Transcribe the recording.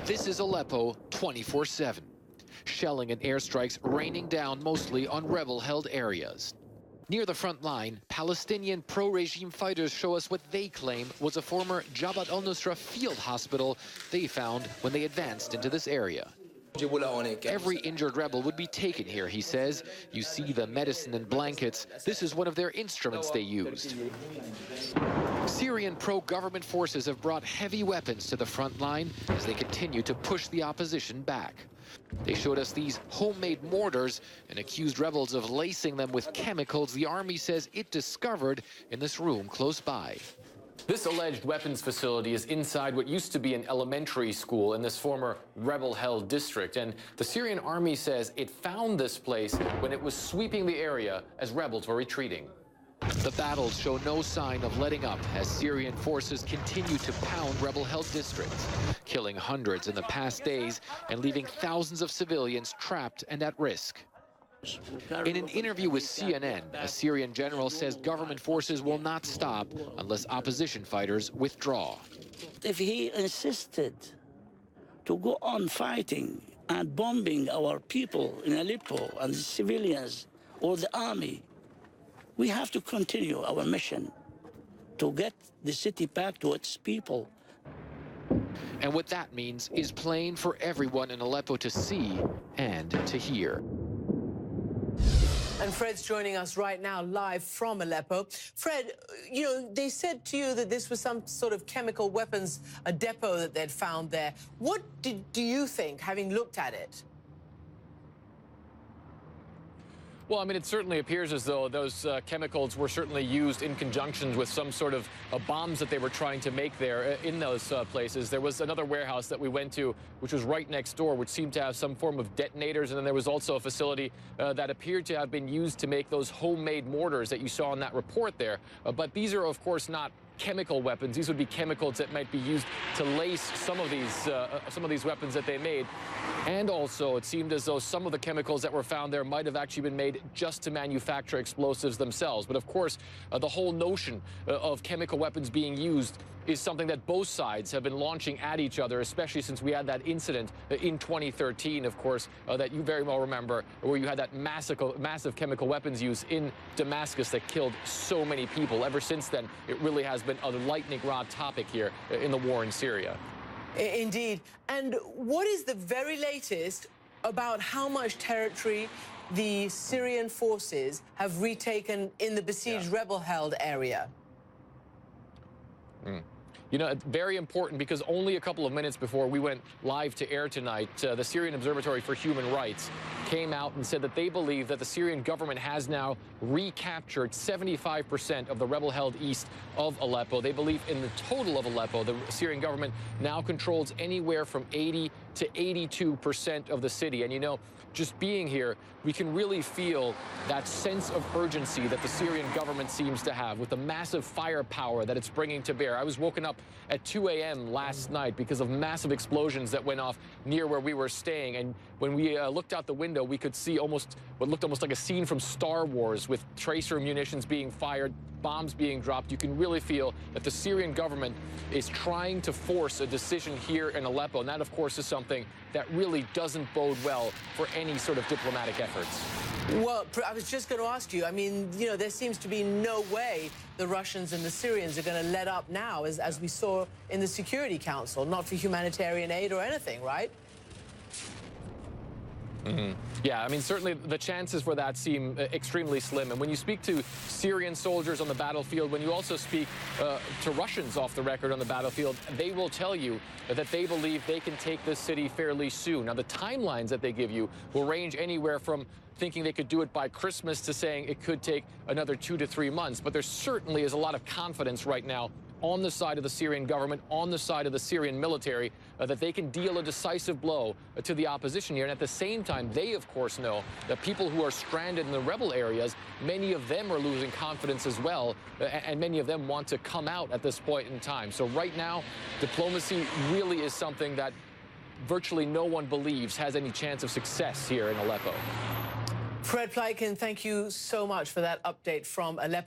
This is Aleppo 24/7. Shelling and airstrikes raining down mostly on rebel-held areas. Near the front line, Palestinian pro-regime fighters show us what they claim was a former Jabhat al-Nusra field hospital they found when they advanced into this area. Every injured rebel would be taken here, he says. You see the medicine and blankets. This is one of their instruments they used. Syrian pro-government forces have brought heavy weapons to the front line as they continue to push the opposition back. They showed us these homemade mortars and accused rebels of lacing them with chemicals the army says it discovered in this room close by. This alleged weapons facility is inside what used to be an elementary school in this former rebel-held district, and the Syrian army says it found this place when it was sweeping the area as rebels were retreating. The battles show no sign of letting up as Syrian forces continue to pound rebel-held districts, killing hundreds in the past days and leaving thousands of civilians trapped and at risk. In an interview with CNN, a Syrian general says government forces will not stop unless opposition fighters withdraw. If he insisted to go on fighting and bombing our people in Aleppo and the civilians or the army, we have to continue our mission to get the city back to its people. And what that means is plain for everyone in Aleppo to see and to hear. And Fred's joining us right now live from Aleppo. Fred, you know, they said to you that this was some sort of chemical weapons, a depot that they'd found there. What do you think, having looked at it? Well, I mean, it certainly appears as though those chemicals were certainly used in conjunction with some sort of bombs that they were trying to make there in those places. There was another warehouse that we went to, which was right next door, which seemed to have some form of detonators. And then there was also a facility that appeared to have been used to make those homemade mortars that you saw in that report there. But these are, of course, not chemical weapons. These would be chemicals that might be used to lace some of these weapons that they made. And also, it seemed as though some of the chemicals that were found there might have actually been made just to manufacture explosives themselves. But of course, the whole notion of chemical weapons being used is something that both sides have been launching at each other, especially since we had that incident in 2013, of course, that you very well remember, where you had that massive chemical weapons use in Damascus that killed so many people. Ever since then, it really has been a lightning rod topic here in the war in Syria. Indeed. And what is the very latest about how much territory the Syrian forces have retaken in the besieged rebel-held area? You know, it's very important because only a couple of minutes before we went live to air tonight, the Syrian Observatory for Human Rights came out and said that they believe that the Syrian government has now recaptured 75% of the rebel-held east of Aleppo. They believe in the total of Aleppo, the Syrian government now controls anywhere from 80 to 82% of the city. And, you know, just being here, we can really feel that sense of urgency that the Syrian government seems to have with the massive firepower that it's bringing to bear. I was woken up at 2 a.m. last night because of massive explosions that went off near where we were staying. And when we looked out the window, we could see what looked almost like a scene from Star Wars with tracer munitions being fired, bombs being dropped. You can really feel that the Syrian government is trying to force a decision here in Aleppo. And that, of course, is something that really doesn't bode well for any sort of diplomatic efforts. Well, I was just going to ask you, I mean, you know, there seems to be no way the Russians and the Syrians are going to let up now, as we saw in the Security Council, not for humanitarian aid or anything, right? Yeah, I mean, certainly the chances for that seem extremely slim. And when you speak to Syrian soldiers on the battlefield, when you also speak to Russians off the record on the battlefield, they will tell you that they believe they can take this city fairly soon. Now, the timelines that they give you will range anywhere from thinking they could do it by Christmas to saying it could take another 2 to 3 months. But there certainly is a lot of confidence right now on the side of the Syrian government, on the side of the Syrian military, that they can deal a decisive blow to the opposition here. And at the same time, they, of course, know that people who are stranded in the rebel areas, many of them are losing confidence as well, and many of them want to come out at this point in time. So right now, diplomacy really is something that virtually no one believes has any chance of success here in Aleppo. Fred Pleitgen, thank you so much for that update from Aleppo.